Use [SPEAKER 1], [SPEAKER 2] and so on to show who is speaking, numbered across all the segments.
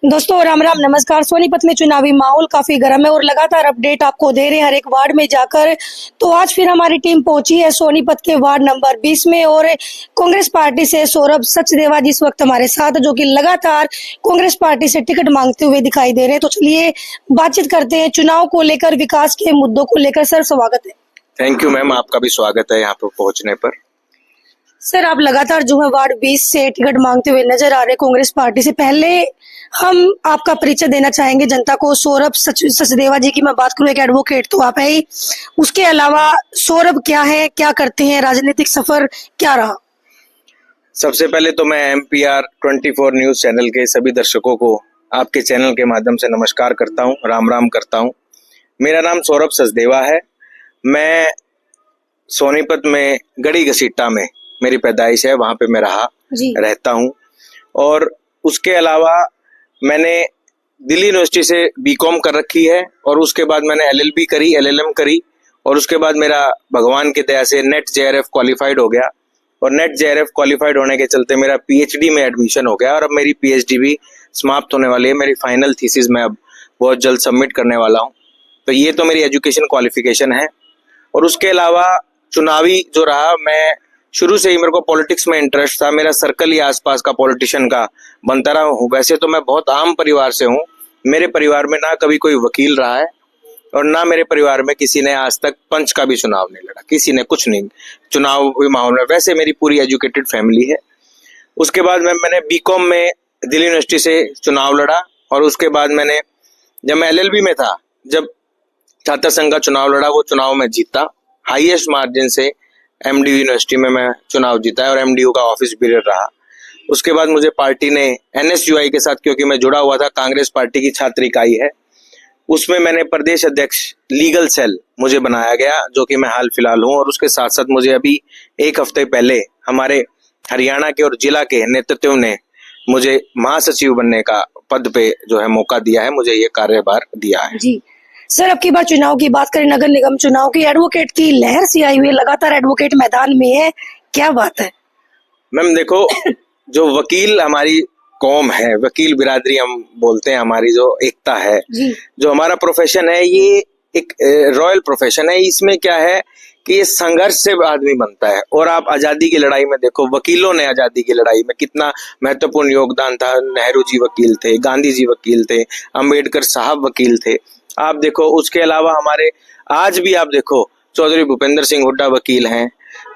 [SPEAKER 1] दोस्तों राम राम नमस्कार। सोनीपत में चुनावी माहौल काफी गर्म है और लगातार अपडेट आपको दे रहे हैं हर एक वार्ड में जाकर। तो आज फिर हमारी टीम पहुंची है सोनीपत के वार्ड नंबर 20 में और कांग्रेस पार्टी से सौरभ सचदेवा जी इस वक्त हमारे साथ, जो कि लगातार कांग्रेस पार्टी से टिकट मांगते हुए दिखाई दे रहे हैं। तो चलिए बातचीत करते हैं चुनाव को लेकर, विकास के मुद्दों को लेकर। सर स्वागत है।
[SPEAKER 2] थैंक यू मैम, आपका भी स्वागत है यहाँ पर पहुँचने पर।
[SPEAKER 1] सर आप लगातार जो है वार्ड 20 से टिकट मांगते हुए नजर आ रहे कांग्रेस पार्टी से। पहले हम आपका परिचय देना चाहेंगे जनता को। सौरभ सचदेवा जी की मैं बात करूं, एक एडवोकेट तो आप है ही, उसके अलावा सौरभ क्या है, क्या करते हैं, राजनीतिक सफर क्या रहा?
[SPEAKER 2] सबसे पहले तो मैं MPR 24 न्यूज चैनल के सभी दर्शकों को आपके चैनल के माध्यम से नमस्कार करता हूँ, राम राम करता हूँ। मेरा नाम सौरभ सचदेवा है। मैं सोनीपत में गड़ी घसीटा में मेरी पैदाइश है, वहां पे मैं रहता हूँ। और उसके अलावा मैंने दिल्ली यूनिवर्सिटी से BCom कर रखी है और उसके बाद मैंने LLB करी, LLM करी और उसके बाद मेरा भगवान की दया से नेट JRF क्वालिफाइड हो गया और नेट JRF क्वालिफाइड होने के चलते मेरा PhD में एडमिशन हो गया और अब मेरी PhD भी समाप्त होने वाली है। मेरी फाइनल थीसिस मैं अब बहुत जल्द सबमिट करने वाला हूँ। तो ये तो मेरी एजुकेशन क्वालिफिकेशन है। और उसके अलावा चुनावी जो रहा, मैं शुरू से ही मेरे को पॉलिटिक्स में इंटरेस्ट था। मेरा सर्कल ही आसपास का पॉलिटिशियन का बनता रहा हूँ। वैसे तो मैं बहुत आम परिवार से हूँ। मेरे परिवार में ना कभी कोई वकील रहा है और ना मेरे परिवार में किसी ने आज तक पंच का भी चुनाव नहीं लड़ा, किसी ने कुछ नहीं चुनाव माहौल में। वैसे मेरी पूरी एजुकेटेड फैमिली है। उसके बाद मैंने BCom में दिल्ली यूनिवर्सिटी से चुनाव लड़ा और उसके बाद मैंने जब मैं LLB में था, जब छात्र संघ का चुनाव लड़ा, वो चुनाव में जीता हाईएस्ट मार्जिन से। MDU यूनिवर्सिटी में मैं चुनाव जीता है और MDU का ऑफिस पीरियड रहा। उसके बाद मुझे पार्टी ने NSUI के साथ, क्योंकि मैं जुड़ा हुआ था, कांग्रेस पार्टी की छात्र इकाई है, उसमें मैंने प्रदेश अध्यक्ष लीगल सेल मुझे बनाया गया, जो कि मैं हाल फिलहाल हूँ। और उसके साथ साथ मुझे अभी एक हफ्ते पहले हमारे हरियाणा के और जिला के नेतृत्व ने मुझे महासचिव बनने का पद पे जो है मौका दिया है, मुझे ये कार्यभार दिया है।
[SPEAKER 1] जी सर, अब की बार चुनाव की बात करें, नगर निगम चुनाव की, एडवोकेट की लहर सी आई हुई है, लगातार एडवोकेट मैदान में है, क्या बात है?
[SPEAKER 2] मैम देखो, जो वकील हमारी कौम है, वकील बिरादरी हम बोलते हैं, हमारी जो एकता है, जो हमारा प्रोफेशन है, ये एक रॉयल प्रोफेशन है। इसमें क्या है कि ये संघर्ष से आदमी बनता है। और आप आजादी की लड़ाई में देखो, वकीलों ने आजादी की लड़ाई में कितना महत्वपूर्ण योगदान था। नेहरू जी वकील थे, गांधी जी वकील थे, अंबेडकर साहब वकील थे। आप देखो, उसके अलावा हमारे आज भी आप देखो, चौधरी भूपेंद्र सिंह हुड्डा वकील हैं,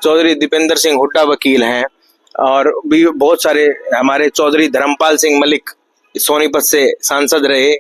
[SPEAKER 2] चौधरी दीपेंद्र सिंह हुड्डा वकील हैं और भी बहुत सारे हमारे चौधरी धर्मपाल सिंह मलिक सोनीपत से सांसद रहे,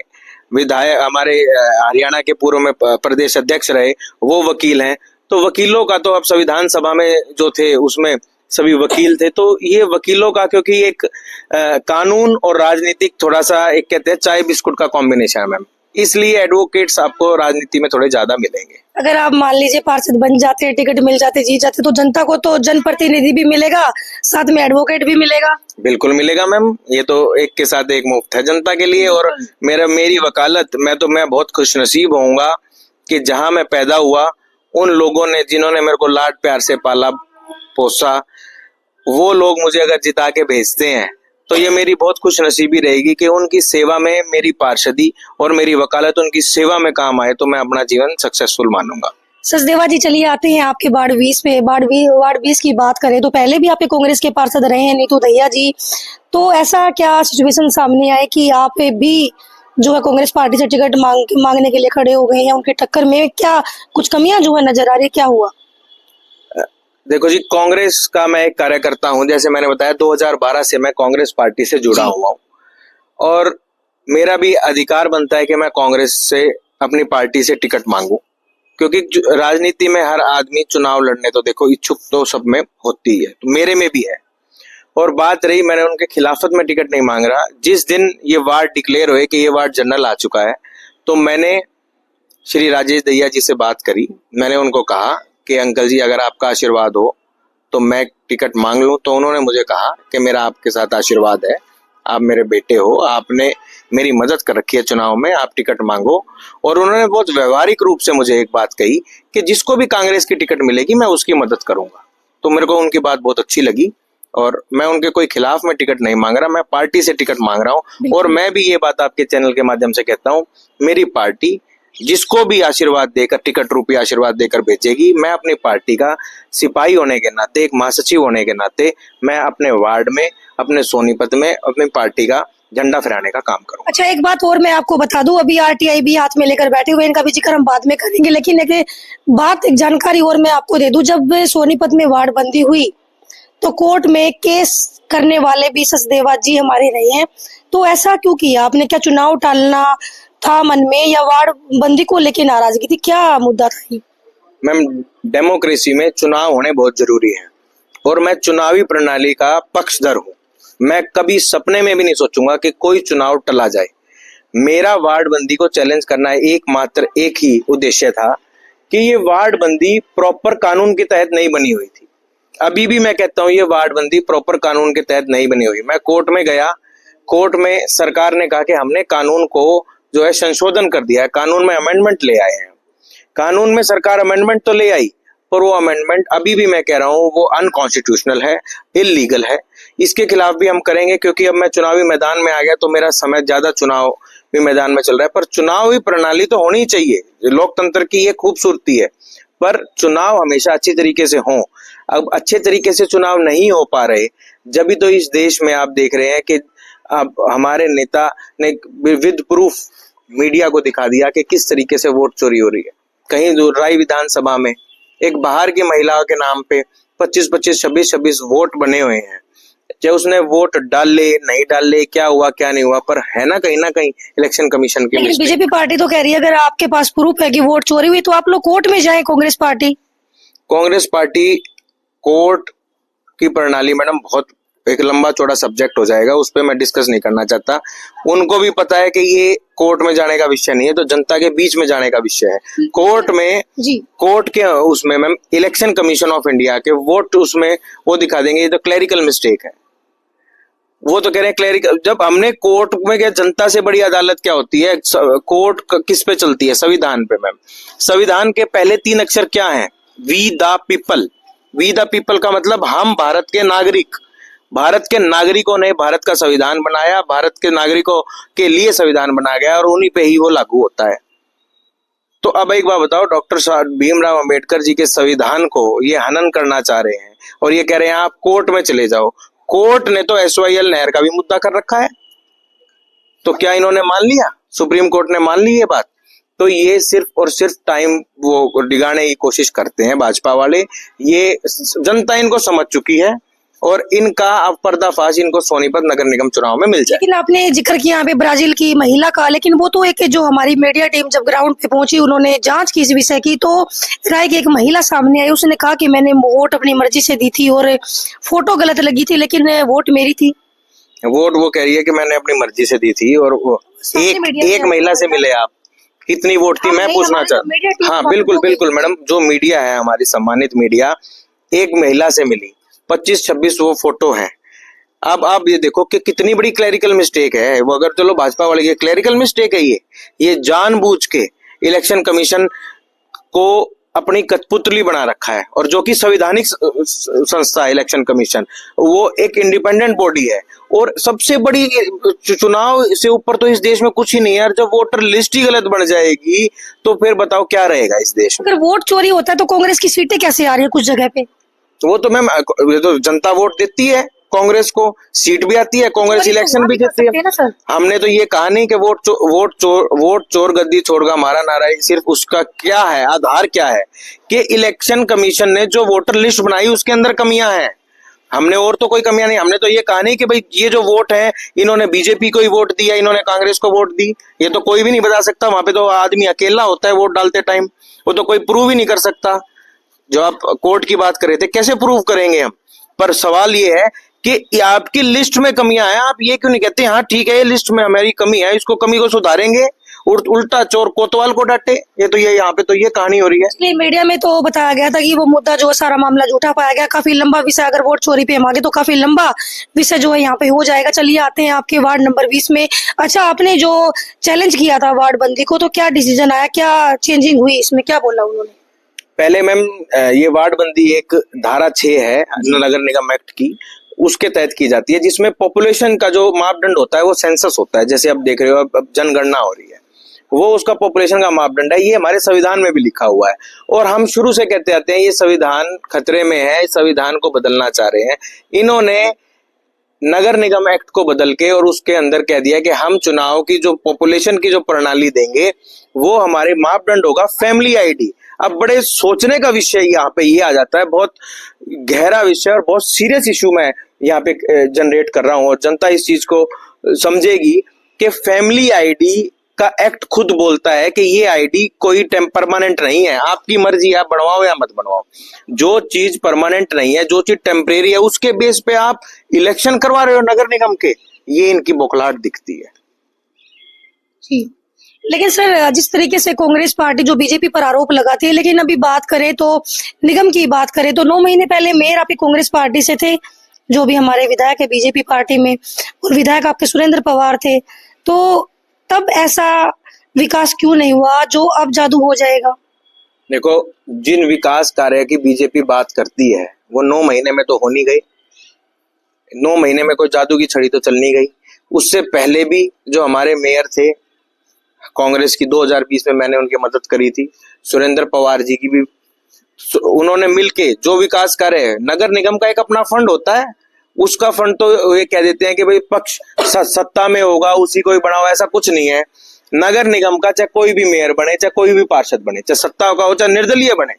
[SPEAKER 2] विधायक हमारे हरियाणा के पूर्व में प्रदेश अध्यक्ष रहे, वो वकील हैं। तो वकीलों का तो अब संविधान सभा में जो थे उसमें सभी वकील थे। तो ये वकीलों का, क्योंकि एक कानून और राजनीतिक थोड़ा सा एक कहते हैं चाय बिस्कुट का कॉम्बिनेशन है मैम, इसलिए एडवोकेट्स आपको राजनीति में थोड़े ज्यादा मिलेंगे।
[SPEAKER 1] अगर आप मान लीजिए पार्षद बन जाते, टिकट मिल जाते, जीत जाते, तो जनता को तो जनप्रतिनिधि भी मिलेगा, साथ में एडवोकेट भी मिलेगा।
[SPEAKER 2] बिल्कुल मिलेगा मैम, ये तो एक के साथ एक मुफ्त है जनता के लिए। और मेरी वकालत, मैं बहुत खुशनसीब होऊंगा कि जहां मैं पैदा हुआ, उन लोगों ने जिन्होंने मेरे को लाड प्यार से पाला पोसा, वो लोग मुझे अगर जिता के भेजते हैं तो ये मेरी बहुत खुश नसीबी रहेगी कि उनकी सेवा में मेरी पार्षदी और मेरी वकालत उनकी सेवा में काम आए, तो मैं अपना जीवन सक्सेसफुल मानूंगा।
[SPEAKER 1] सचदेवा जी, चलिए आते हैं आपके वार्ड 20 में। वार्ड 20 की बात करें तो पहले भी आपके कांग्रेस के पार्षद रहे हैं नीतू दहिया जी, तो ऐसा क्या सिचुएशन सामने आए कि आप भी जो है कांग्रेस पार्टी से टिकट मांगने के लिए खड़े हो गए हैं? उनके टक्कर में क्या कुछ कमियां जो है नजर आ रही है, क्या हुआ?
[SPEAKER 2] देखो जी, कांग्रेस का मैं एक कार्यकर्ता हूं। जैसे मैंने बताया, 2012 से मैं कांग्रेस पार्टी से जुड़ा हुआ हूं और मेरा भी अधिकार बनता है कि मैं कांग्रेस से अपनी पार्टी से टिकट मांगू, क्योंकि राजनीति में हर आदमी चुनाव लड़ने तो देखो इच्छुक तो सब में होती है, तो मेरे में भी है। और बात रही, मैंने उनके खिलाफत में टिकट नहीं मांग रहा। जिस दिन ये वार्ड डिक्लेयर हुए कि ये वार्ड जनरल आ चुका है, तो मैंने श्री राजेश दहिया जी से बात करी। मैंने उनको कहा कि अंकल जी, अगर आपका आशीर्वाद हो तो मैं टिकट मांग लूं। तो उन्होंने मुझे कहा कि मेरा आपके साथ आशीर्वाद है, आप मेरे बेटे हो, आपने मेरी मदद कर रखी है चुनाव में, आप टिकट मांगो। और उन्होंने बहुत व्यवहारिक रूप से मुझे एक बात कही कि जिसको भी कांग्रेस की टिकट मिलेगी मैं उसकी मदद करूंगा। तो मेरे को उनकी बात बहुत अच्छी लगी और मैं उनके कोई खिलाफ में टिकट नहीं मांग रहा, मैं पार्टी से टिकट मांग रहा हूँ। और मैं भी ये बात आपके चैनल के माध्यम से कहता हूँ, मेरी पार्टी जिसको भी आशीर्वाद देकर, टिकट रूपी आशीर्वाद देकर भेजेगी, मैं अपनी पार्टी का सिपाही होने के नाते, एक महासचिव होने के नाते, मैं अपने वार्ड में, अपने सोनीपत में अपनी पार्टी का झंडा फहराने का काम करूँ।
[SPEAKER 1] अच्छा, एक बात और मैं आपको बता दूं, अभी आरटीआई भी हाथ में लेकर बैठे हुए हैं, इनका भी जिक्र हम बाद में करेंगे, लेकिन एक जानकारी और मैं आपको दे दूं, जब सोनीपत में वार्ड बंदी हुई तो कोर्ट में केस करने वाले भी सचदेवा जी हमारे रहे हैं। तो ऐसा क्यों किया आपने? क्या चुनाव टालना था मन में, या वार्ड बंदी को लेकर नाराजगी थी? क्या मुद्दा था ये?
[SPEAKER 2] मैम, डेमोक्रेसी में चुनाव होने बहुत जरूरी है और मैं चुनावी प्रणाली का पक्षधर हूँ। मैं कभी सपने में भी नहीं सोचूंगा कि कोई चुनाव टला जाए। मेरा वार्ड बंदी को चैलेंज करना एकमात्र एक ही उद्देश्य था कि ये वार्ड बंदी प्रॉपर कानून के तहत नहीं बनी हुई थी। अभी भी मैं कहता हूँ ये वार्ड बंदी प्रॉपर कानून के तहत नहीं बनी हुई। मैं कोर्ट में गया, कोर्ट में सरकार ने कहा कि हमने कानून को जो है संशोधन कर दिया है, कानून में अमेंडमेंट ले आए हैं। कानून में सरकार अमेंडमेंट तो ले आई, पर वो अमेंडमेंट अभी भी मैं कह रहा हूँ वो अनकॉन्स्टिट्यूशनल है, इलीगल है। इसके खिलाफ भी हम करेंगे, क्योंकि अब मैं चुनावी मैदान में आ गया तो मेरा समय ज्यादा चुनावी मैदान में चल रहा है। पर चुनावी प्रणाली तो होनी चाहिए, लोकतंत्र की ये खूबसूरती है, पर चुनाव हमेशा अच्छी तरीके से हो। अब अच्छे तरीके से चुनाव नहीं हो पा रहे, जब भी तो इस देश में आप देख रहे हैं कि अब हमारे नेता ने विद प्रूफ मीडिया को दिखा दिया कि किस तरीके से वोट चोरी हो रही है। कहीं राय विधानसभा में एक बाहर की महिला के नाम पे 25-25, 26-26 वोट बने हुए हैं। चाहे उसने वोट डाल ले, नहीं डाल ले, क्या हुआ क्या नहीं हुआ, पर है ना कहीं इलेक्शन कमीशन की मिस्टेक।
[SPEAKER 1] बीजेपी पार्टी तो कह रही है अगर आपके पास प्रूफ है कि वोट चोरी हुई तो आप लोग कोर्ट में जाएं। कांग्रेस पार्टी
[SPEAKER 2] कोर्ट की प्रणाली मैडम बहुत एक लंबा चौड़ा सब्जेक्ट हो जाएगा, उस पर मैं डिस्कस नहीं करना चाहता। उनको भी पता है कि ये कोर्ट में जाने का विषय नहीं है, तो जनता के बीच में जाने का विषय है। कोर्ट में जी, कोर्ट के उसमें ma'am election commission of India के वोट उसमें वो दिखा देंगे ये तो क्लैरिकल मिस्टेक है। वो तो कह रहे हैं क्लैरिकल। जब हमने कोर्ट में गया, जनता से बड़ी अदालत क्या होती है? कोर्ट किस पे चलती है? संविधान पे मैम। संविधान के पहले 3 अक्षर क्या है? We the people. We the people का मतलब हम भारत के नागरिक। भारत के नागरिकों ने भारत का संविधान बनाया, भारत के नागरिकों के लिए संविधान बनाया गया और उन्हीं पे ही वो लागू होता है। तो अब एक बात बताओ, डॉक्टर भीमराव अंबेडकर जी के संविधान को ये हनन करना चाह रहे हैं और ये कह रहे हैं आप कोर्ट में चले जाओ। कोर्ट ने तो SYL नहर का भी मुद्दा कर रखा है, तो क्या इन्होंने मान लिया? सुप्रीम कोर्ट ने मान ली ये बात? तो ये सिर्फ और सिर्फ टाइम वो डिगाने की कोशिश करते हैं भाजपा वाले। ये जनता इनको समझ चुकी है और इनका अब पर्दाफाश इनको सोनीपत नगर निगम चुनाव में मिल जाए।
[SPEAKER 1] लेकिन आपने जिक्र किया यहाँ पे ब्राजील की महिला का, लेकिन वो तो एक जो हमारी मीडिया टीम जब ग्राउंड पे पहुंची उन्होंने जांच की इस विषय की, तो राय की एक महिला सामने आई, उसने कहा कि मैंने वोट अपनी मर्जी से दी थी और फोटो गलत लगी थी, लेकिन वोट मेरी थी।
[SPEAKER 2] वोट वो कह रही है कि मैंने अपनी मर्जी से दी थी और एक महिला से मिले आप, कितनी वोट थी मैं पूछना चाहता। हाँ बिल्कुल बिल्कुल मैडम, जो मीडिया है हमारी सम्मानित मीडिया, एक महिला से मिली, 25-26 वो फोटो है। अब आप ये देखो कि कितनी बड़ी क्लैरिकल मिस्टेक है वो। अगर चलो भाजपा वाले की क्लैरिकल मिस्टेक है ये जानबूझ के इलेक्शन कमीशन को अपनी कठपुतली बना रखा है, और जो कि संवैधानिक संस्था है इलेक्शन कमीशन, वो एक इंडिपेंडेंट बॉडी है और सबसे बड़ी चुनाव से ऊपर तो इस देश में कुछ ही नहीं है यार। जब वोटर लिस्ट ही गलत बन जाएगी तो फिर बताओ क्या रहेगा इस देश में।
[SPEAKER 1] अगर वोट चोरी होता है तो कांग्रेस की सीटें कैसे आ रही है कुछ जगह पे?
[SPEAKER 2] वो तो मैम ये तो जनता वोट देती है, कांग्रेस को सीट भी आती है, कांग्रेस इलेक्शन भी जीतती है। हमने तो ये कहा नहीं कि वोट चोर गद्दी छोड़ का हमारा नारा है। सिर्फ उसका क्या है, आधार क्या है कि इलेक्शन कमीशन ने जो वोटर लिस्ट बनाई उसके अंदर कमियां हैं। हमने और तो कोई कमियां नहीं। हमने तो ये कहा नहीं कि भाई ये जो वोट है इन्होंने बीजेपी को ही वोट दिया, इन्होंने कांग्रेस को वोट दी। ये तो कोई भी नहीं बता सकता, वहां पे तो आदमी अकेला होता है वोट डालते टाइम, वो तो कोई प्रूव ही नहीं कर सकता। जो आप कोर्ट की बात कर रहे थे, कैसे प्रूव करेंगे हम? पर सवाल ये है कि आपकी लिस्ट में कमियां हैं, आप ये क्यों नहीं कहते हाँ ठीक है ये लिस्ट में हमारी कमी है, इसको कमी को सुधारेंगे, उल्टा चोर कोतवाल को डांटे। ये तो ये यहाँ पे तो ये कहानी हो रही है।
[SPEAKER 1] इसलिए मीडिया में तो बताया गया था कि वो मुद्दा जो सारा मामला झूठा पाया गया। काफी लंबा विषय, अगर वोट चोरी पे हम आगे तो काफी लंबा विषय जो है यहाँ पे हो जाएगा। चलिए आते हैं आपके वार्ड नंबर 20 में। अच्छा, आपने जो चैलेंज किया था वार्ड बंदी को, तो क्या डिसीजन आया, क्या चेंजिंग हुई इसमें, क्या बोला उन्होंने?
[SPEAKER 2] पहले मैम ये वार्ड बंदी एक धारा 6 है नगर निगम एक्ट की, उसके तहत की जाती है, जिसमें पॉपुलेशन का जो मापदंड होता है वो सेंसस होता है। जैसे अब देख रहे हो, अब जनगणना हो रही है, वो उसका पॉपुलेशन का मापदंड है। ये हमारे संविधान में भी लिखा हुआ है और हम शुरू से कहते आते हैं ये संविधान खतरे में है, संविधान को बदलना चाह रहे हैं। इन्होंने नगर निगम एक्ट को बदल के और उसके अंदर कह दिया कि हम चुनाव की जो पॉपुलेशन की जो प्रणाली देंगे वो हमारे मापदंड होगा फैमिली आईडी। अब बड़े सोचने का विषय यहाँ पे ये आ जाता है, बहुत गहरा विषय और बहुत सीरियस इशू मैं यहाँ पे जनरेट कर रहा हूँ और जनता इस चीज को समझेगी कि फैमिली आईडी का एक्ट खुद बोलता है कि ये आईडी कोई परमानेंट नहीं है, आपकी मर्जी, आप बनवाओ या मत बनवाओ। जो चीज परमानेंट नहीं है, जो चीज टेम्परेरी है, उसके बेस पे आप इलेक्शन करवा रहे हो नगर निगम के, ये इनकी बौखलाहट दिखती है।
[SPEAKER 1] जी, लेकिन सर जिस तरीके से कांग्रेस पार्टी जो बीजेपी पर आरोप लगाती है, लेकिन अभी बात करें तो निगम की बात करें तो 9 महीने पहले मेयर आपकी कांग्रेस पार्टी से थे, जो भी हमारे विधायक है बीजेपी पार्टी में, और विधायक आपके सुरेंद्र पवार थे। तो तब ऐसा विकास क्यों नहीं हुआ जो अब जादू हो जाएगा?
[SPEAKER 2] देखो, जिन विकास कार्य की बीजेपी बात करती है वो 9 महीने में तो हो नहीं गई। 9 महीने में कोई जादू की छड़ी तो चल नहीं गई। उससे पहले भी जो हमारे मेयर थे कांग्रेस की, 2020 में मैंने उनकी मदद करी थी, सुरेंद्र पवार जी की भी, उन्होंने मिलके जो विकास कार्य है, नगर निगम का एक अपना फंड होता है, उसका फंड तो ये कह देते हैं कि भाई पक्ष सत्ता में होगा उसी को ही बनाओ, ऐसा कुछ नहीं है। नगर निगम का चाहे कोई भी मेयर बने, चाहे कोई भी पार्षद बने, चाहे सत्ता का हो चाहे निर्दलीय बने,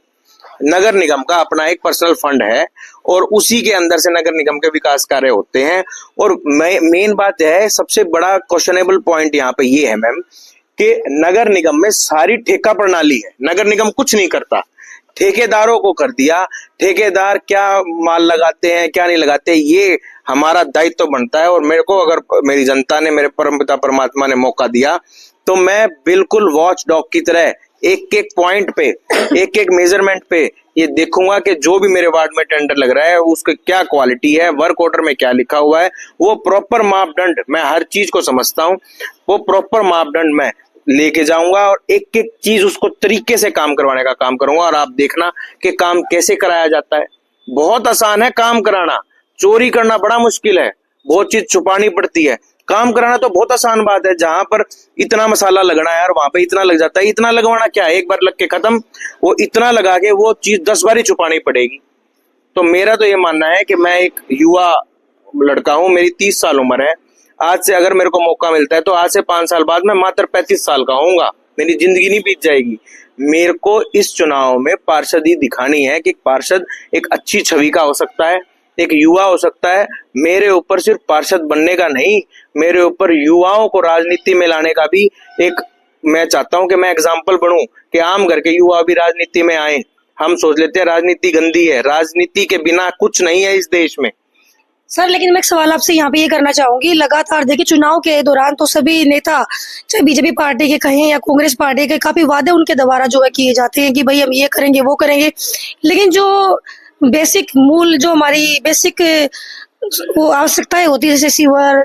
[SPEAKER 2] नगर निगम का अपना एक पर्सनल फंड है और उसी के अंदर से नगर निगम के विकास कार्य होते हैं। और मेन बात है, सबसे बड़ा क्वेश्चनेबल पॉइंट यहाँ पे ये है मैम कि नगर निगम में सारी ठेका प्रणाली है, नगर निगम कुछ नहीं करता, ठेकेदारों को कर दिया। ठेकेदार क्या माल लगाते हैं क्या नहीं लगाते, ये हमारा दायित्व तो बनता है। और मेरे को, अगर मेरी जनता ने, मेरे परमपिता परमात्मा ने मौका दिया तो मैं बिल्कुल वॉच डॉग की तरह एक एक पॉइंट पे, एक एक मेजरमेंट पे ये देखूंगा कि जो भी मेरे वार्ड में टेंडर लग रहा है उसका क्या क्वालिटी है, वर्क ऑर्डर में क्या लिखा हुआ है, वो प्रॉपर मापदंड, मैं हर चीज को समझता हूँ, वो प्रॉपर मापदंड मैं लेके जाऊंगा और एक एक चीज उसको तरीके से काम करवाने का काम करूंगा। और आप देखना कि काम कैसे कराया जाता है। बहुत आसान है काम कराना, चोरी करना बड़ा मुश्किल है, बहुत चीज छुपानी पड़ती है। काम कराना तो बहुत आसान बात है, जहां पर इतना मसाला लगना है और वहां पे इतना लग जाता है। इतना लगवाना क्या है, एक बार लग के खत्म, वो इतना लगा के वो चीज 10 बार ही छुपानी पड़ेगी। तो मेरा तो ये मानना है कि मैं एक युवा लड़का हूं, मेरी 30 साल उम्र है। आज से अगर मेरे को मौका मिलता है तो आज से 5 साल बाद मैं मात्र 35 साल का होऊंगा, मेरी जिंदगी नहीं बीत जाएगी। मेरे को इस चुनाव में पार्षदी दिखानी है कि पार्षद एक अच्छी छवि का हो सकता है, एक युवा हो सकता है। मेरे ऊपर सिर्फ पार्षद बनने का नहीं, मेरे ऊपर युवाओं को राजनीति में लाने का भी एक, मैं चाहता हूं कि मैं एग्जाम्पल बनूं कि आम घर के युवा भी राजनीति में आए। हम सोच लेते हैं राजनीति गंदी है, राजनीति के बिना कुछ नहीं है इस देश में।
[SPEAKER 1] सर लेकिन मैं एक सवाल आपसे यहाँ पे ये करना चाहूंगी, लगातार देखिए चुनाव के दौरान तो सभी नेता, चाहे बीजेपी पार्टी के कहें या कांग्रेस पार्टी के, काफी वादे उनके द्वारा जो है किए जाते हैं कि भाई हम ये करेंगे वो करेंगे, लेकिन जो बेसिक मूल, जो हमारी बेसिक वो आवश्यकताएं होती है, जैसे सीवर,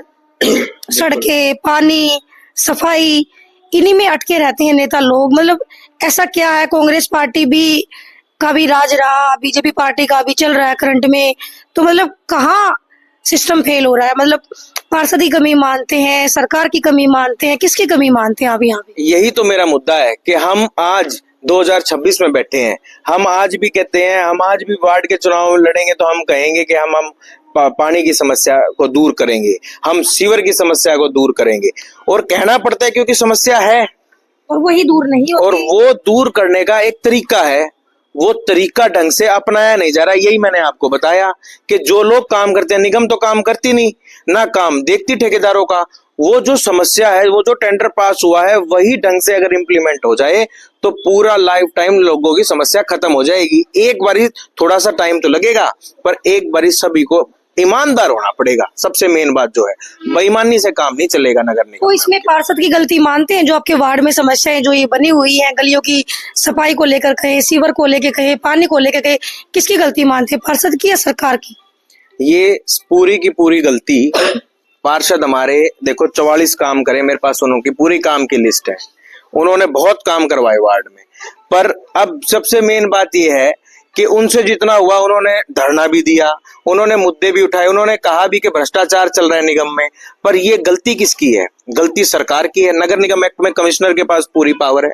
[SPEAKER 1] सड़कें, पानी, सफाई, इन्हीं में अटके रहते हैं नेता लोग। मतलब ऐसा क्या है, कांग्रेस पार्टी भी का भी राज रहा, बीजेपी पार्टी का भी चल रहा है करंट में, तो मतलब कहाँ सिस्टम फेल हो रहा है? मतलब पार्षद की कमी मानते हैं, सरकार की कमी मानते हैं, किसकी कमी मानते हैं आप यहाँ पे?
[SPEAKER 2] यही तो मेरा मुद्दा है कि हम आज 2026 में बैठे हैं, हम आज भी कहते हैं, हम आज भी वार्ड के चुनाव लड़ेंगे तो हम कहेंगे कि हम पानी की समस्या को दूर करेंगे, हम सीवर की समस्या को दूर करेंगे, और कहना पड़ता है क्योंकि समस्या है
[SPEAKER 1] और वही दूर नहीं होती।
[SPEAKER 2] और वो दूर करने का एक तरीका है, वो तरीका ढंग से अपनाया नहीं जा रहा। यही मैंने आपको बताया कि जो लोग काम करते हैं, निगम तो काम करती नहीं, ना काम देखती ठेकेदारों का। वो जो समस्या है, वो जो टेंडर पास हुआ है, वही ढंग से अगर इम्प्लीमेंट हो जाए तो पूरा लाइफ टाइम लोगों की समस्या खत्म हो जाएगी। एक बारी थोड़ा सा टाइम तो लगेगा, पर एक बारी सभी को ईमानदार होना पड़ेगा। सबसे मेन बात जो है, बेईमानी से काम नहीं चलेगा नगर निगम।
[SPEAKER 1] तो इसमें पार्षद की गलती मानते हैं? जो आपके वार्ड में समस्याएं जो ये बनी हुई हैं, गलियों की सफाई को लेकर कहे, सीवर को लेकर कहे, पानी को लेकर कहे, किसकी गलती मानते हैं, पार्षद की या सरकार की?
[SPEAKER 2] ये पूरी की पूरी गलती पार्षद हमारे, देखो 44 काम करे मेरे पास, उनकी पूरी काम की लिस्ट है, उन्होंने बहुत काम करवाए वार्ड में। पर अब सबसे मेन बात यह है कि उनसे जितना हुआ उन्होंने धरना भी दिया, उन्होंने मुद्दे भी उठाए, उन्होंने कहा भी कि भ्रष्टाचार चल रहा है निगम में। पर ये गलती किसकी है? गलती सरकार की है। नगर निगम एक्ट में कमिश्नर के पास पूरी पावर है,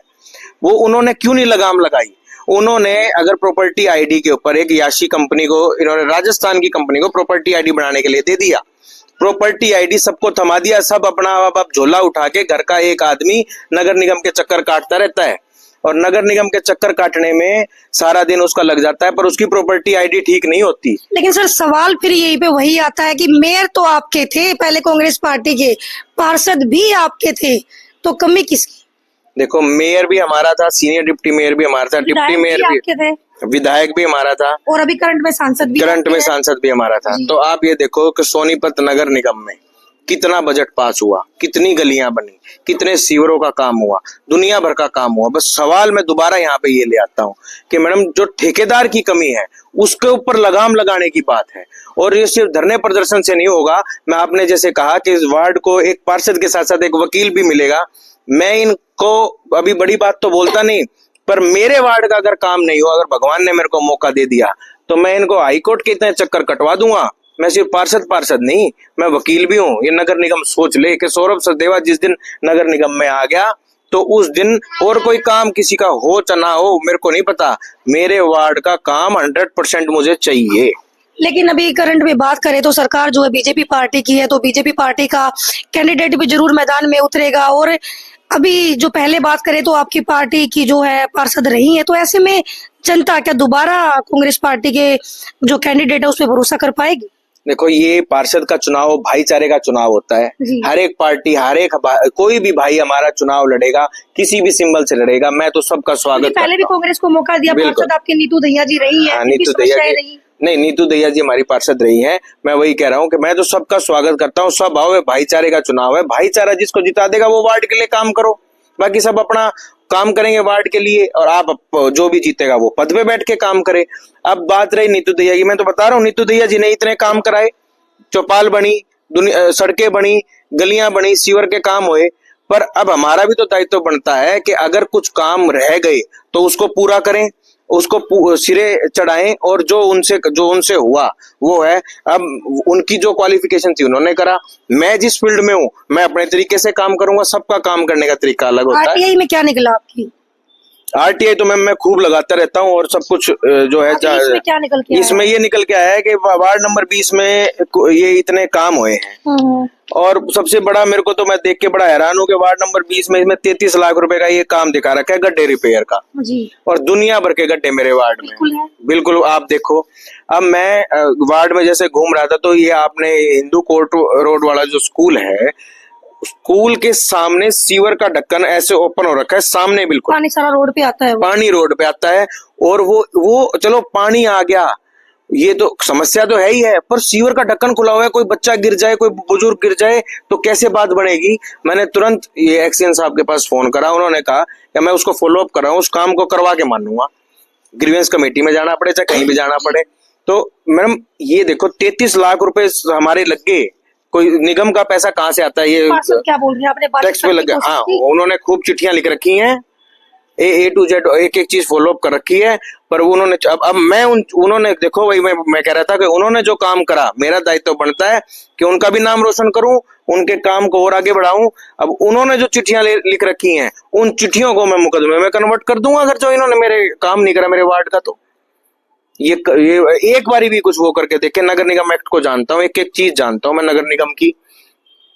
[SPEAKER 2] वो उन्होंने क्यों नहीं लगाम लगाई? उन्होंने अगर प्रॉपर्टी आईडी के ऊपर एक याशी कंपनी को, इन्होंने राजस्थान की कंपनी को प्रॉपर्टी आईडी बनाने के लिए दे दिया, प्रॉपर्टी आईडी सबको थमा दिया, सब अपना अब झोला उठा के घर का एक आदमी नगर निगम के चक्कर काटता रहता है, और नगर निगम के चक्कर काटने में सारा दिन उसका लग जाता है, पर उसकी प्रॉपर्टी आईडी ठीक नहीं होती।
[SPEAKER 1] लेकिन सर सवाल फिर यही पे वही आता है कि मेयर तो आपके थे पहले कांग्रेस पार्टी के, पार्षद भी आपके थे, तो कमी किसकी?
[SPEAKER 2] देखो, मेयर भी हमारा था, सीनियर डिप्टी मेयर भी हमारा था, डिप्टी मेयर भी,
[SPEAKER 1] आपके थे,
[SPEAKER 2] विधायक भी हमारा था,
[SPEAKER 1] और अभी करंट में सांसद भी
[SPEAKER 2] हमारा था। तो आप ये देखो कि सोनीपत नगर निगम में कितना बजट पास हुआ, कितनी गलियां बनी, कितने सीवरों का काम हुआ, दुनिया भर का काम हुआ। बस सवाल मैं दोबारा यहाँ पे ये ले आता हूँ कि मैडम, जो ठेकेदार की कमी है उसके ऊपर लगाम लगाने की बात है, और ये सिर्फ धरने प्रदर्शन से नहीं होगा। मैं आपने जैसे कहा कि इस वार्ड को एक पार्षद के साथ साथ एक वकील भी मिलेगा, मैं इनको अभी बड़ी बात तो बोलता नहीं, पर मेरे वार्ड का अगर काम नहीं हो, अगर भगवान ने मेरे को मौका दे दिया, तो मैं इनको हाईकोर्ट के इतने चक्कर कटवा दूंगा। मैं सिर्फ पार्षद नहीं, मैं वकील भी हूँ। ये नगर निगम सोच ले कि सौरभ सचदेवा जिस दिन नगर निगम में आ गया, तो उस दिन और कोई काम किसी का हो या ना हो मेरे को नहीं पता, मेरे वार्ड का काम 100% मुझे चाहिए।
[SPEAKER 1] लेकिन अभी करंट में बात करें तो सरकार जो है बीजेपी पार्टी की है, तो बीजेपी पार्टी का कैंडिडेट भी जरूर मैदान में उतरेगा, और अभी जो पहले बात करें तो आपकी पार्टी की जो है पार्षद रही है, तो ऐसे में जनता क्या दोबारा कांग्रेस पार्टी के जो कैंडिडेट है उस पर भरोसा कर पाएगी?
[SPEAKER 2] देखो, ये पार्षद का चुनाव भाईचारे का चुनाव होता है। हर एक पार्टी, कोई भी भाई हमारा चुनाव लड़ेगा, किसी भी सिंबल से लड़ेगा, मैं तो सबका स्वागत।
[SPEAKER 1] पहले भी कांग्रेस को मौका दिया, पार्षद आपके नीतू दहिया जी रही है।
[SPEAKER 2] नीतू दहिया जी नहीं, नीतू दहिया जी हमारी पार्षद रही है। मैं वही कह रहा हूँ कि मैं तो सबका स्वागत करता हूँ। सब आओ, भाईचारे का चुनाव है, भाईचारा जिसको जिता देगा वो वार्ड के लिए काम करो, बाकी सब अपना काम करेंगे वार्ड के लिए, और आप जो भी जीतेगा वो पद पे बैठ के काम करे। अब बात रही नीतू दहिया की, मैं तो बता रहा हूँ, नीतू दहिया जी ने इतने काम कराए, चौपाल बनी, सड़कें बनी, गलियां बनी, सीवर के काम हुए, पर अब हमारा भी तो दायित्व बनता है कि अगर कुछ काम रह गए तो उसको पूरा करें, उसको सिरे चढ़ाएं, और जो उनसे हुआ वो है। अब उनकी जो क्वालिफिकेशन थी उन्होंने करा, मैं जिस फील्ड में हूँ मैं अपने तरीके से काम करूंगा, सबका काम करने का तरीका अलग होता है।
[SPEAKER 1] आरटीआई में क्या निकला आपकी?
[SPEAKER 2] आरटीआई तो मैं खूब लगाता रहता हूँ, और सब कुछ जो है
[SPEAKER 1] इसमें क्या निकल के
[SPEAKER 2] इसमें ये निकल के आया है कि वार्ड नंबर 20 में ये इतने काम हुए हैं, और सबसे बड़ा मेरे को तो मैं देख के बड़ा हैरान हूँ कि वार्ड नंबर 20 में इसमें 33 लाख रुपए का ये काम दिखा रखा है गड्ढे रिपेयर का
[SPEAKER 1] जी,
[SPEAKER 2] और दुनिया भर के गड्ढे मेरे वार्ड में। बिल्कुल, आप देखो, अब मैं वार्ड में जैसे घूम रहा था तो ये आपने हिंदू कोर्ट रोड वाला जो स्कूल है, स्कूल के सामने सीवर का ढक्कन ऐसे ओपन हो रखा है, सामने बिल्कुल
[SPEAKER 1] पानी सारा रोड पे आता है,
[SPEAKER 2] पानी रोड पे आता है, और वो चलो पानी आ गया, ये तो समस्या तो है ही है, पर सीवर का ढक्कन खुला हुआ है, कोई बच्चा गिर जाए, कोई बुजुर्ग गिर जाए तो कैसे बात बनेगी। मैंने तुरंत ये एक्सीएन साहब के पास फोन करा, उन्होंने कहा कि मैं उसको फॉलो अप कर रहा हूँ, उस काम को करवा के मानूंगा, ग्रीवेंस कमेटी में जाना पड़े चाहे कहीं भी जाना पड़े। तो मैडम ये देखो 33 लाख रुपए हमारे लग गए, कोई निगम का पैसा कहाँ से आता है? ये
[SPEAKER 1] क्या बोल रहे हैं आपने?
[SPEAKER 2] टैक्स पे लग गया। हाँ, उन्होंने खूब चिट्ठियां लिख रखी हैं, ए टू जेड एक एक चीज फॉलो अप कर रखी है, पर उन्होंने अब मैं उन्होंने देखो, वही मैं कह रहा था कि उन्होंने जो काम करा, मेरा दायित्व बनता है कि उनका भी नाम रोशन करूं, उनके काम को और आगे बढ़ाऊं। अब उन्होंने जो चिट्ठियां लिख रखी हैं, उन चिट्ठियों को मैं मुकदमे में कन्वर्ट कर दूंगा अगर जो इन्होंने मेरे काम नहीं करा मेरे वार्ड का। तो ये एक बारी भी कुछ वो करके देखे। नगर निगम एक्ट को जानता हूँ, एक एक चीज जानता हूँ मैं नगर निगम की,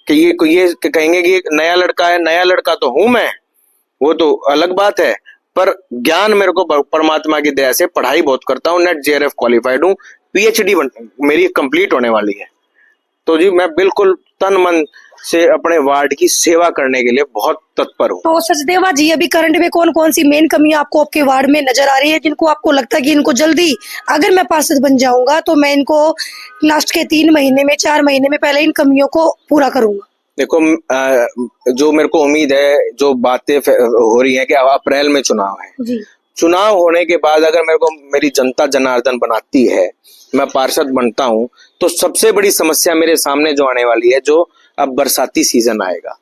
[SPEAKER 2] कि ये कहेंगे कि नया लड़का है, नया लड़का तो हूं मैं, वो तो अलग बात है, पर ज्ञान मेरे को परमात्मा की दया से पढ़ाई बहुत करता हूँ, नेट जेआरएफ क्वालिफाइड हूँ, पीएचडी मेरी कंप्लीट होने वाली है। तो जी मैं बिल्कुल तन मन से अपने वार्ड की सेवा करने के लिए बहुत तत्पर हूँ।
[SPEAKER 1] तो सचदेवा जी, अभी करंट में कौन कौन सी मेन कमी आपको आपके वार्ड में नजर आ रही है, जिनको आपको लगता है कि इनको जल्दी, अगर मैं पार्षद बन जाऊंगा तो मैं इनको लास्ट के 3 महीने में 4 महीने में पहले इन कमियों को पूरा करूंगा?
[SPEAKER 2] देखो, जो मेरे को उम्मीद है, जो बातें हो रही है कि अप्रैल में चुनाव है
[SPEAKER 1] जी।
[SPEAKER 2] चुनाव होने के बाद अगर मेरे को मेरी जनता जनार्दन बनाती है, मैं पार्षद बनता हूं, तो सबसे बड़ी समस्या मेरे सामने जो आने वाली है, जो अब बरसाती सीजन आएगा,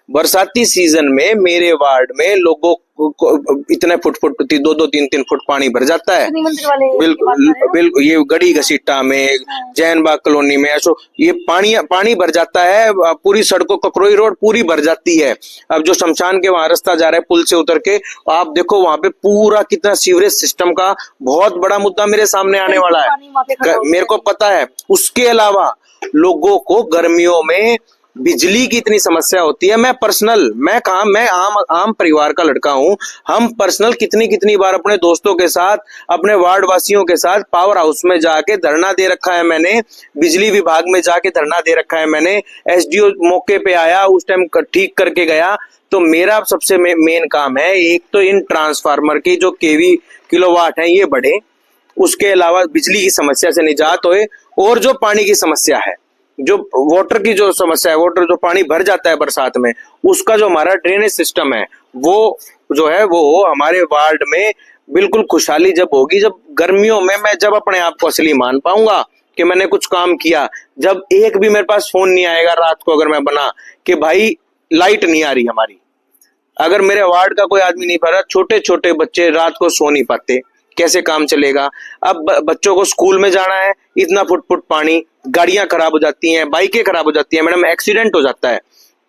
[SPEAKER 2] बरसाती सीजन में मेरे वार्ड में लोगों को इतने फुट 2-2, 3-3 फुट पानी भर जाता है। बिल्कुल बिल्कुल, ये गड़ी घसीटा में, जैन बाग कॉलोनी में ऐसो ये पानी भर जाता है। पूरी सड़कों, ककरोई रोड पूरी भर जाती है। अब जो शमशान के वहां रास्ता जा रहा है पुल से उतर के, आप देखो वहां पे पूरा कितना सीवरेज सिस्टम का बहुत बड़ा मुद्दा मेरे सामने आने वाला है, मेरे को पता है। उसके अलावा लोगों को गर्मियों में बिजली की इतनी समस्या होती है। मैं आम परिवार का लड़का हूं। हम पर्सनल कितनी बार अपने दोस्तों के साथ, अपने वार्ड वासियों के साथ पावर हाउस में जाके धरना दे रखा है मैंने, बिजली विभाग में जाके धरना दे रखा है मैंने। एसडीओ मौके पे आया, उस टाइम ठीक करके गया। तो मेरा सबसे मेन काम है, एक तो इन ट्रांसफार्मर की जो केवी किलोवाट है ये बढ़े, उसके अलावा बिजली की समस्या से निजात होए, और जो पानी की समस्या है, जो वाटर की जो समस्या है, वाटर जो पानी भर जाता है बरसात में, उसका जो हमारा ड्रेनेज सिस्टम है वो जो है वो हमारे वार्ड में बिल्कुल खुशहाली जब होगी, जब गर्मियों में मैं जब अपने आप को असली मान पाऊंगा कि मैंने कुछ काम किया। जब एक भी मेरे पास फोन नहीं आएगा रात को अगर मैं बना कि भाई लाइट नहीं आ रही हमारी, अगर मेरे वार्ड का कोई आदमी नहीं पा रहा, छोटे छोटे बच्चे रात को सो नहीं पाते, कैसे काम चलेगा। अब बच्चों को स्कूल में जाना है, इतना फुट पानी, गाड़ियां खराब हो जाती हैं, बाइकें खराब हो जाती हैं, मैडम एक्सीडेंट हो जाता है।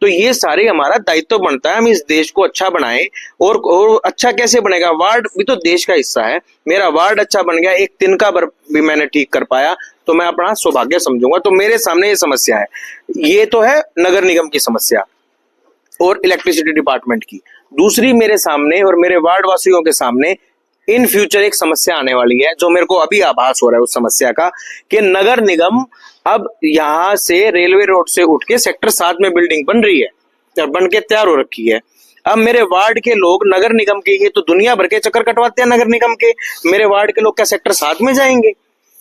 [SPEAKER 2] तो ये सारे हमारा दायित्व बनता है, हम इस देश को अच्छा बनाएं। और अच्छा कैसे बनेगा, वार्ड भी तो देश का हिस्सा है। मेरा वार्ड अच्छा बन गया, एक तिनका भी मैंने ठीक कर पाया, तो मैं अपना सौभाग्य समझूंगा। तो मेरे सामने ये समस्या है, ये तो है नगर निगम की समस्या और इलेक्ट्रिसिटी डिपार्टमेंट की। दूसरी मेरे सामने और मेरे वार्ड वासियों के सामने इन फ्यूचर एक समस्या आने वाली है, जो मेरे को अभी आभास हो रहा है उस समस्या का, कि नगर निगम अब यहां से रेलवे रोड से उठ के सेक्टर 7 में बिल्डिंग बन रही है और बन के तैयार हो रखी है। अब मेरे वार्ड के लोग नगर निगम के, ये तो दुनिया भर के चक्कर कटवाते हैं नगर निगम के, मेरे वार्ड के लोग क्या सेक्टर 7 में जाएंगे?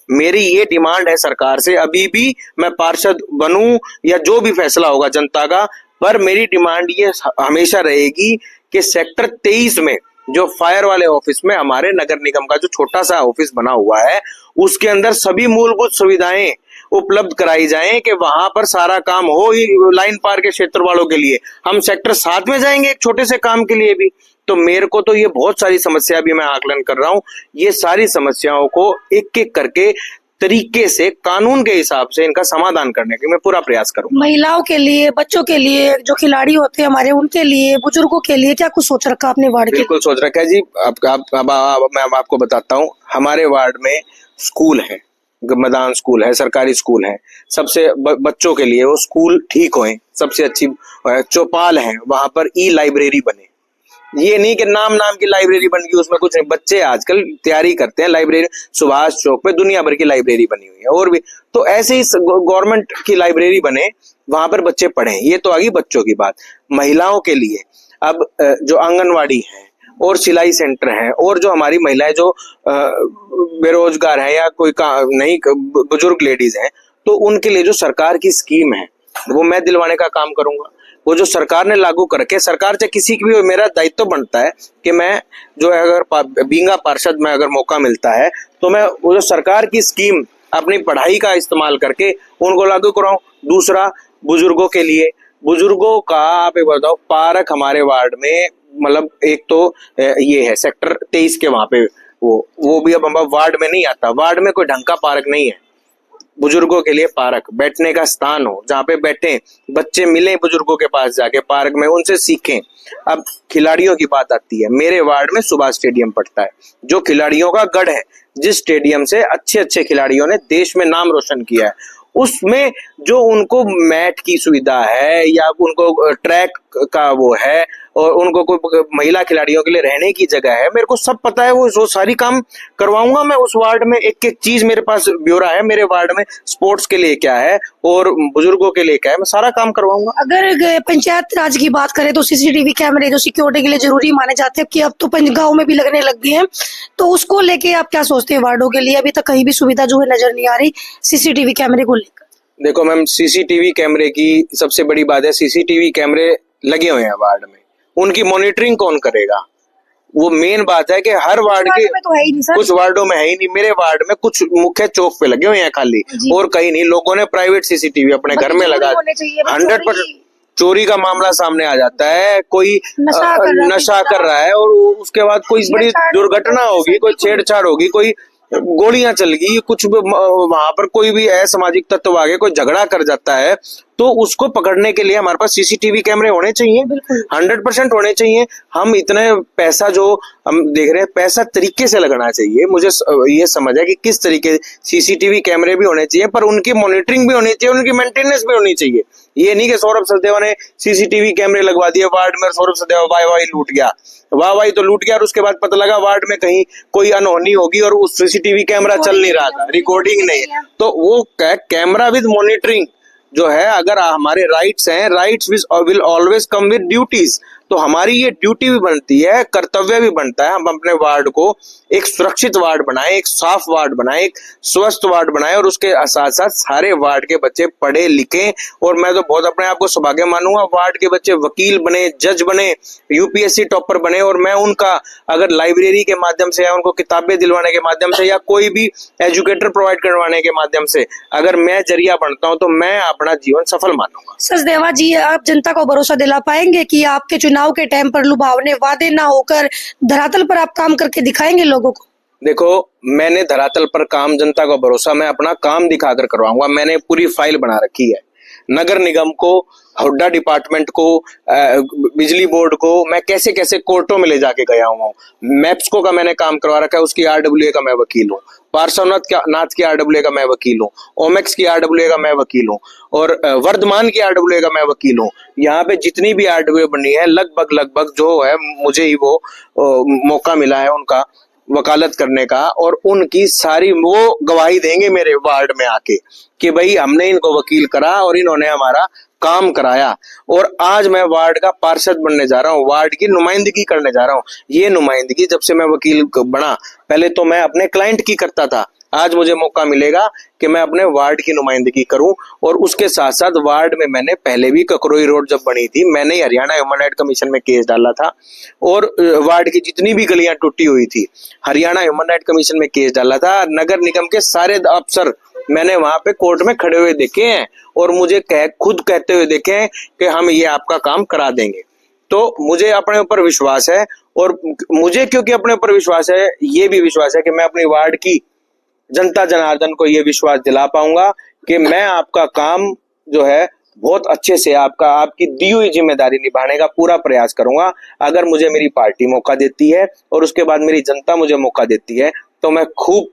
[SPEAKER 2] मेरी ये डिमांड है सरकार से, अभी भी मैं पार्षद बनूं या जो भी फैसला होगा जनता का, पर मेरी डिमांड ये हमेशा रहेगी कि सेक्टर 23 में जो फायर वाले ऑफिस में हमारे नगर निगम का जो छोटा सा ऑफिस बना हुआ है, उसके अंदर सभी मूलभूत सुविधाएं उपलब्ध कराई जाएं कि वहां पर सारा काम हो ही लाइन पार के क्षेत्र वालों के लिए। हम सेक्टर 7 में जाएंगे एक छोटे से काम के लिए भी। तो मेरे को तो ये बहुत सारी समस्या भी मैं आकलन कर रहा हूं, ये सारी समस्याओं को एक एक करके तरीके से कानून के हिसाब से इनका समाधान करने के मैं पूरा प्रयास करूंगा।
[SPEAKER 1] महिलाओं के लिए, बच्चों के लिए, जो खिलाड़ी होते हैं हमारे, उनके लिए, बुजुर्गों के लिए क्या कुछ सोच रखा आपने वार्ड के?
[SPEAKER 2] बिल्कुल सोच रखा है जी। मैं आपको बताता हूँ, हमारे वार्ड में स्कूल है, मैदान स्कूल है, सरकारी स्कूल है। सबसे बच्चों के लिए वो स्कूल ठीक होए, सबसे अच्छी चौपाल है, वहां पर ई लाइब्रेरी बने। ये नहीं कि नाम की लाइब्रेरी बन गई, उसमें कुछ नहीं। बच्चे आजकल तैयारी करते हैं लाइब्रेरी, सुभाष चौक पे दुनिया भर की लाइब्रेरी बनी हुई है और भी, तो ऐसे ही गवर्नमेंट की लाइब्रेरी बने, वहां पर बच्चे पढ़ें। ये तो आ गई बच्चों की बात। महिलाओं के लिए अब जो आंगनवाड़ी है और सिलाई सेंटर है, और जो हमारी महिलाएं जो बेरोजगार है या कोई नहीं बुजुर्ग लेडीज हैं, तो उनके लिए जो सरकार की स्कीम है वो मैं दिलवाने का काम करूंगा। वो जो सरकार ने लागू करके, सरकार चाहे किसी की भी हो, मेरा दायित्व बनता है कि मैं जो है, अगर बींगा पार्षद में अगर मौका मिलता है तो मैं वो जो सरकार की स्कीम अपनी पढ़ाई का इस्तेमाल करके उनको लागू कराऊं। दूसरा, बुजुर्गों के लिए, बुजुर्गों का आप एक बताओ, पार्क हमारे वार्ड में, मतलब एक तो ये है सेक्टर 23 के वहां पे वो भी अब हम वार्ड में नहीं आता। वार्ड में कोई ढंग का पार्क नहीं है। बुजुर्गों के लिए पार्क, बैठने का स्थान हो जहाँ पे बैठे, बच्चे मिले बुजुर्गों के पास जाके पार्क में, उनसे सीखें। अब खिलाड़ियों की बात आती है, मेरे वार्ड में सुभाष स्टेडियम पड़ता है, जो खिलाड़ियों का गढ़ है, जिस स्टेडियम से अच्छे अच्छे खिलाड़ियों ने देश में नाम रोशन किया है, उसमें जो उनको मैट की सुविधा है या उनको ट्रैक का वो है और उनको कोई महिला खिलाड़ियों के लिए रहने की जगह है, मेरे को सब पता है। वो सारी काम करवाऊंगा मैं उस वार्ड में। एक एक चीज मेरे पास ब्यौरा है मेरे वार्ड में, स्पोर्ट्स के लिए क्या है और बुजुर्गों के लिए क्या है, मैं सारा काम करवाऊंगा।
[SPEAKER 1] अगर पंचायत राज की बात करें तो सीसीटीवी कैमरे जो सिक्योरिटी के लिए जरूरी माने जाते हैं, कि अब तो गाँव में भी लगने लग गए हैं, तो उसको लेके आप क्या सोचते हैं? वार्डों के लिए अभी तक कहीं भी सुविधा जो है नजर नहीं आ रही सीसीटीवी कैमरे को लेकर।
[SPEAKER 2] देखो मैम, सीसीटीवी कैमरे की सबसे बड़ी बात है, सीसीटीवी कैमरे लगे हुए हैं वार्ड में, उनकी मॉनिटरिंग कौन करेगा? वो मेन बात है कि हर वार्ड के
[SPEAKER 1] तो है ही नहीं सर।
[SPEAKER 2] कुछ वार्डों में है ही नहीं। मेरे वार्ड में कुछ मुख्य चौक पे लगे हुए हैं खाली, और कहीं नहीं। लोगों ने प्राइवेट सीसीटीवी अपने घर में लगा 100%। चोरी का मामला सामने आ जाता है, कोई
[SPEAKER 1] नशा कर रहा है,
[SPEAKER 2] और उसके बाद कोई बड़ी दुर्घटना होगी, कोई छेड़छाड़ होगी, कोई गोलियां चल गई, कुछ वहां पर कोई भी असामाजिक तत्व आगे कोई झगड़ा कर जाता है, तो उसको पकड़ने के लिए हमारे पास सीसीटीवी कैमरे होने चाहिए, 100% होने चाहिए। हम इतने पैसा जो हम देख रहे हैं, पैसा तरीके से लगना चाहिए। मुझे ये समझ है कि किस तरीके सीसीटीवी कैमरे भी होने चाहिए, पर उनकी मॉनिटरिंग भी होनी चाहिए, उनकी मेंटेनेंस भी होनी चाहिए। ये नहीं कि सौरभ सचदेवा ने सीसीटीवी कैमरे लगवा दिए वार्ड में, सौरभ सचदेवा वाह लूट गया, वाह तो लूट गया, और उसके बाद पता लगा वार्ड में कहीं कोई अनहोनी होगी और उस सीसीटीवी कैमरा चल नहीं रहा था, रिकॉर्डिंग नहीं है, तो वो कैमरा विद मॉनिटरिंग जो है, अगर हमारे राइट्स हैं, rights will always come with duties, तो हमारी ये ड्यूटी भी बनती है, कर्तव्य भी बनता है, हम अपने वार्ड को एक सुरक्षित वार्ड बनाए, एक साफ वार्ड बनाए, एक स्वस्थ वार्ड बनाए, और उसके साथ साथ सारे वार्ड के बच्चे पढ़े लिखे, और मैं तो बहुत अपने आप को सौभाग्य मानूंगा, वार्ड के बच्चे वकील बने, जज बने, यूपीएससी टॉपर बने, और मैं उनका अगर लाइब्रेरी के माध्यम से या उनको किताबें दिलवाने के माध्यम से या कोई भी एजुकेटर प्रोवाइड करवाने के माध्यम से अगर मैं जरिया बनता हूं, तो मैं अपना जीवन सफल मानूंगा।
[SPEAKER 1] सचदेवा जी, आप जनता को भरोसा दिला पाएंगे कि आपके चुनाव के टाइम पर लुभावने वादे ना होकर धरातल पर आप काम करके दिखाएंगे लोगों को?
[SPEAKER 2] देखो, मैंने धरातल पर काम, जनता का भरोसा, मैं अपना काम दिखाकर करवाऊंगा। मैंने पूरी फाइल बना रखी है, नगर निगम को, हुड्डा डिपार्टमेंट को, बिजली बोर्ड को मैं कैसे कैसे कोर्टों में ले जाके गया हूँ। मैप्सको का मैंने काम करवा रखा है, उसकी आरडब्ल्यूए का मैं वकील हूँ, पार्श्वनाथ की आरडब्ल्यूए का मैं वकील हूँ, ओमेक्स की आरडब्ल्यूए का मैं वकील हूँ, और वर्धमान की आरडब्ल्यूए का मैं वकील हूँ। यहाँ पे जितनी भी आरडब्ल्यूए बनी है, लगभग जो है, मुझे ही वो मौका मिला है उनका वकालत करने का, और उनकी सारी वो गवाही देंगे मेरे वार्ड में आके कि भाई हमने इनको वकील करा और इन्होंने हमारा काम कराया। और आज मैं वार्ड का पार्षद बनने जा रहा हूँ, वार्ड की नुमाइंदगी करने जा रहा हूँ। ये नुमाइंदगी जब से मैं वकील बना, पहले तो मैं अपने क्लाइंट की करता था, आज मुझे मौका मिलेगा कि मैं अपने वार्ड की नुमाइंदगी करूं। और उसके साथ साथ वार्ड में मैंने पहले भी ककरोई रोड जब बनी थी, मैंने हरियाणा ह्यूमन राइट कमीशन में केस डाला था, और वार्ड की जितनी भी गलियां टूटी हुई थी, हरियाणा ह्यूमन राइट कमीशन में केस डाला था। नगर निगम के सारे अफसर मैंने वहां पे कोर्ट में खड़े हुए देखे हैं, और मुझे खुद कहते हुए देखे हैं कि हम ये आपका काम करा देंगे। तो मुझे अपने ऊपर विश्वास है, और मुझे क्योंकि अपने ऊपर विश्वास है, ये भी विश्वास है कि मैं अपनी वार्ड की जनता जनार्दन को ये विश्वास दिला पाऊंगा कि मैं आपका काम जो है बहुत अच्छे से आपकी दी हुई जिम्मेदारी निभाने का पूरा प्रयास करूंगा। अगर मुझे मेरी पार्टी मौका देती है और उसके बाद मेरी जनता मुझे मौका देती है, तो मैं खूब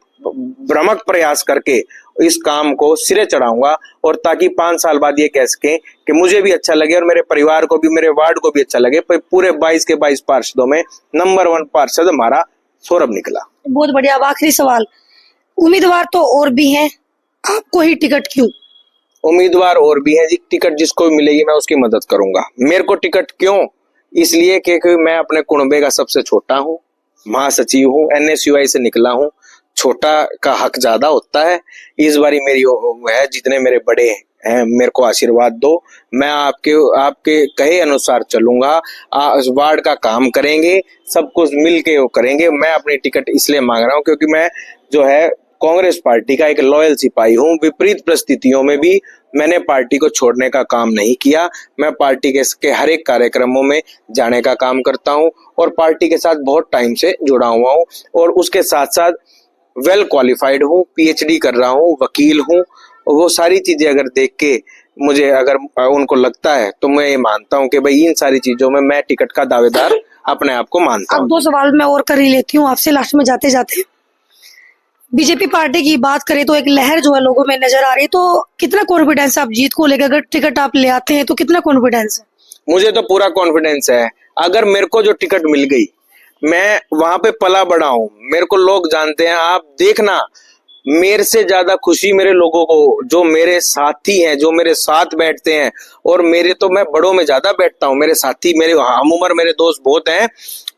[SPEAKER 2] भ्रमक प्रयास करके इस काम को सिरे चढ़ाऊंगा, और ताकि 5 साल बाद ये कह सकें कि मुझे भी अच्छा लगे और मेरे परिवार को भी, मेरे वार्ड को भी अच्छा लगे। पूरे 22 के 22 पार्षदों में नंबर 1 पार्षद हमारा सौरभ निकला।
[SPEAKER 1] बहुत बढ़िया। अब आखिरी सवाल, उम्मीदवार तो और भी हैं, आपको ही टिकट क्यों?
[SPEAKER 2] उम्मीदवार और भी हैं जी, टिकट जिसको मिलेगी मैं उसकी मदद करूंगा। मेरे को टिकट क्यों? इसलिए क्योंकि मैं अपने कुनबे का सबसे छोटा हूँ, महासचिव हूँ, NSUI से निकला हूँ, छोटा का हक ज्यादा होता है। इस बारी मेरी है, जितने मेरे बड़े हैं मेरे को आशीर्वाद दो, मैं आपके कहे अनुसार चलूंगा, वार्ड का काम करेंगे, सब कुछ मिल के वो करेंगे। मैं अपनी टिकट इसलिए मांग रहा हूँ क्योंकि मैं जो है कांग्रेस पार्टी का एक लॉयल सिपाही हूँ। विपरीत परिस्थितियों में भी मैंने पार्टी को छोड़ने का काम नहीं किया। मैं पार्टी के हर एक कार्यक्रमों में जाने का काम करता हूँ, और पार्टी के साथ बहुत टाइम से जुड़ा हुआ हूँ, और उसके साथ साथ वेल क्वालिफाइड हूँ, PhD कर रहा हूँ, वकील हूँ। वो सारी चीजें अगर देख के मुझे अगर उनको लगता है, तो मैं ये मानता हूँ कि भाई इन सारी चीजों में मैं टिकट का दावेदार अपने आप को मानता हूँ।
[SPEAKER 1] अब 2 सवाल मैं और कर ही लेती हूँ आपसे लास्ट में जाते जाते। बीजेपी पार्टी की बात करें तो एक लहर जो है लोगों में नजर आ रही है, तो कितना कॉन्फिडेंस है आप जीत को लेकर? अगर टिकट आप ले आते हैं तो कितना कॉन्फिडेंस है?
[SPEAKER 2] मुझे तो पूरा कॉन्फिडेंस है। अगर मेरे को जो टिकट मिल गई, मैं वहां पे पला बड़ा हूँ, मेरे को लोग जानते हैं। आप देखना, मेरे से ज्यादा खुशी मेरे लोगों को, जो मेरे साथी हैं, जो मेरे साथ बैठते हैं, और मैं बड़ों में ज्यादा बैठता हूँ। मेरे साथी, मेरे हम उम्र मेरे दोस्त बहुत हैं,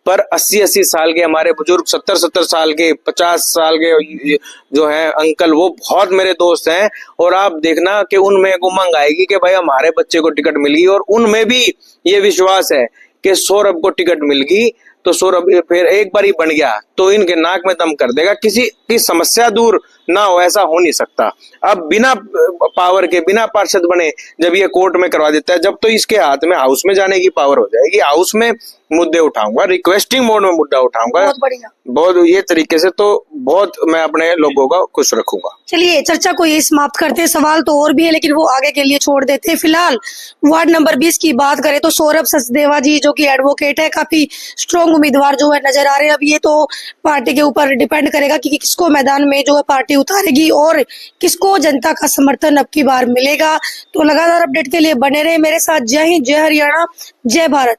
[SPEAKER 2] पर 80-80 साल के हमारे बुजुर्ग, 70-70 साल के, 50 साल के जो हैं अंकल, वो बहुत मेरे दोस्त हैं। और आप देखना कि उनमें एक उमंग आएगी कि भाई हमारे बच्चे को टिकट मिल गई, और उनमें भी ये विश्वास है कि सौरभ को टिकट मिल गई, तो सौरभ फिर एक बार ही बन गया तो इनके नाक में दम कर देगा, किसी की समस्या दूर ना हो ऐसा हो नहीं सकता। अब बिना पावर के, बिना पार्षद बने जब ये कोर्ट में करवा देता है, जब तो इसके हाथ में हाउस में जाने की पावर हो जाएगी, हाउस में मुद्दे उठाऊंगा, रिक्वेस्टिंग मोड में मुद्दा उठाऊंगा,
[SPEAKER 1] बहुत बढ़िया।
[SPEAKER 2] बहुत ये तरीके से तो बहुत मैं अपने लोगों को खुश रखूंगा।
[SPEAKER 1] चलिए चर्चा को ये समाप्त करते हैं, सवाल तो और भी है लेकिन वो आगे के लिए छोड़ देते हैं। फिलहाल वार्ड नंबर 20 की बात करें तो सौरभ सचदेवा जी जो कि एडवोकेट है, काफी स्ट्रॉन्ग उम्मीदवार जो है नजर आ रहे हैं। अब ये तो पार्टी के ऊपर डिपेंड करेगा कि किसको मैदान में जो है पार्टी उतारेगी और किसको जनता का समर्थन अब की बार मिलेगा। तो लगातार अपडेट के लिए बने रहे मेरे साथ। जय हिंद, जय हरियाणा, जय भारत।